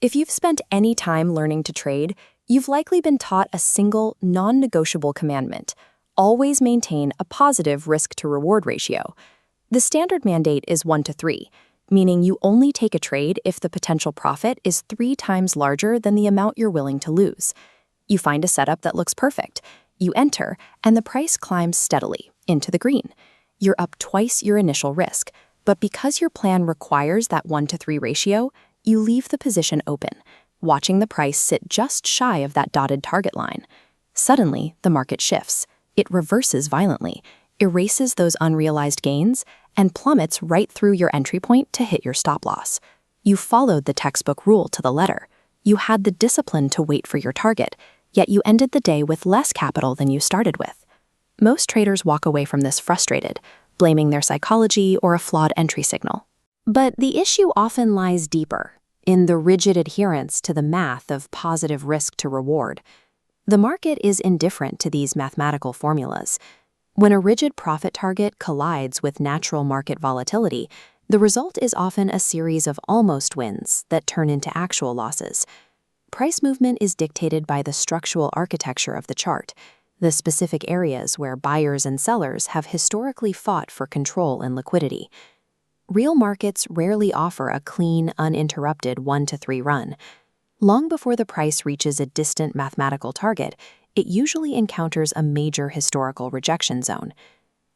If you've spent any time learning to trade, you've likely been taught a single, non-negotiable commandment: always maintain a positive risk-to-reward ratio. The standard mandate is 1 to 3, meaning you only take a trade if the potential profit is 3 times larger than the amount you're willing to lose. You find a setup that looks perfect. You enter, and the price climbs steadily into the green. You're up twice your initial risk, but because your plan requires that 1 to 3 ratio, you leave the position open, watching the price sit just shy of that dotted target line. Suddenly, the market shifts. It reverses violently, erases those unrealized gains, and plummets right through your entry point to hit your stop loss. You followed the textbook rule to the letter. You had the discipline to wait for your target, yet you ended the day with less capital than you started with. Most traders walk away from this frustrated, blaming their psychology or a flawed entry signal. But the issue often lies deeper, in the rigid adherence to the math of positive risk to reward. The market is indifferent to these mathematical formulas. When a rigid profit target collides with natural market volatility, the result is often a series of almost wins that turn into actual losses. Price movement is dictated by the structural architecture of the chart, the specific areas where buyers and sellers have historically fought for control and liquidity. Real markets rarely offer a clean, uninterrupted 1 to 3 run. Long before the price reaches a distant mathematical target, it usually encounters a major historical rejection zone.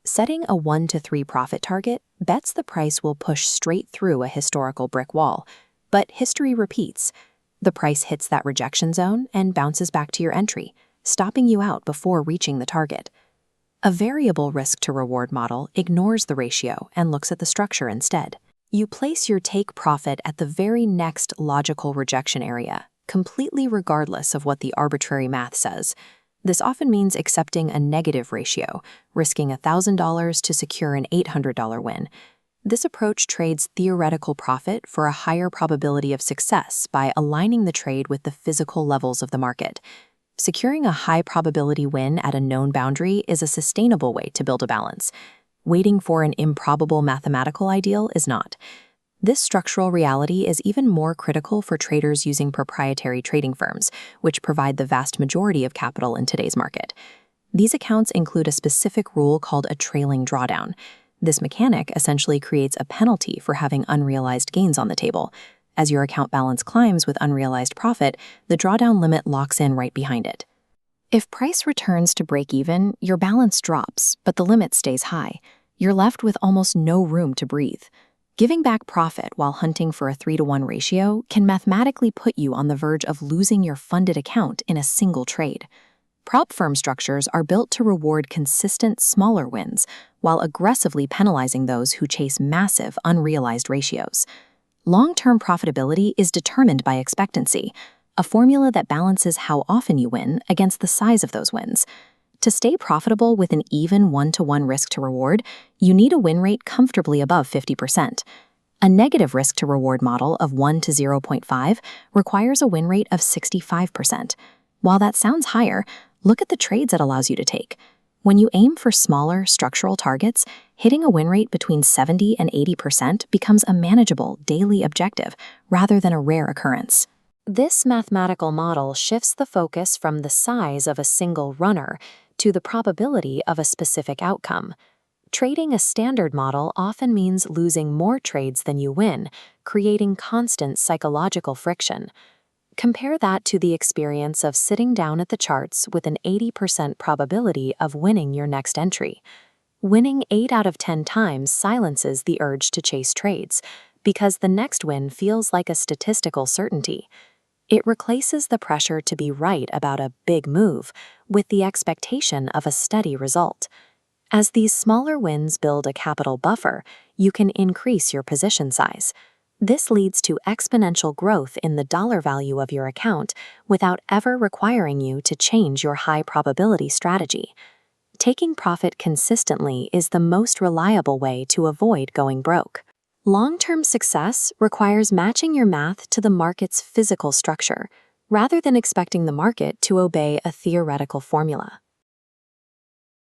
Setting a 1 to 3 profit target bets the price will push straight through a historical brick wall, but history repeats. The price hits that rejection zone and bounces back to your entry, stopping you out before reaching the target. A variable risk-to-reward model ignores the ratio and looks at the structure instead. You place your take profit at the very next logical rejection area, completely regardless of what the arbitrary math says. This often means accepting a negative ratio, risking $1,000 to secure an $800 win. This approach trades theoretical profit for a higher probability of success by aligning the trade with the physical levels of the market. Securing a high probability win at a known boundary is a sustainable way to build a balance. Waiting for an improbable mathematical ideal is not. This structural reality is even more critical for traders using proprietary trading firms, which provide the vast majority of capital in today's market. These accounts include a specific rule called a trailing drawdown. This mechanic essentially creates a penalty for having unrealized gains on the table. As your account balance climbs with unrealized profit, the drawdown limit locks in right behind it. If price returns to break even, your balance drops, but the limit stays high. You're left with almost no room to breathe. Giving back profit while hunting for a 3-to-1 ratio can mathematically put you on the verge of losing your funded account in a single trade. Prop firm structures are built to reward consistent, smaller wins, while aggressively penalizing those who chase massive, unrealized ratios. Long-term profitability is determined by expectancy, a formula that balances how often you win against the size of those wins. To stay profitable with an even 1-to-1 risk-to-reward, you need a win rate comfortably above 50%. A negative risk-to-reward model of 1 to 0.5 requires a win rate of 65%. While that sounds higher, look at the trades it allows you to take. When you aim for smaller, structural targets, hitting a win rate between 70 and 80% becomes a manageable, daily objective rather than a rare occurrence. This mathematical model shifts the focus from the size of a single runner to the probability of a specific outcome. Trading a standard model often means losing more trades than you win, creating constant psychological friction. Compare that to the experience of sitting down at the charts with an 80% probability of winning your next entry. Winning 8 out of 10 times silences the urge to chase trades, because the next win feels like a statistical certainty. It replaces the pressure to be right about a big move with the expectation of a steady result. As these smaller wins build a capital buffer, you can increase your position size. This leads to exponential growth in the dollar value of your account without ever requiring you to change your high probability strategy. Taking profit consistently is the most reliable way to avoid going broke. Long-term success requires matching your math to the market's physical structure, rather than expecting the market to obey a theoretical formula.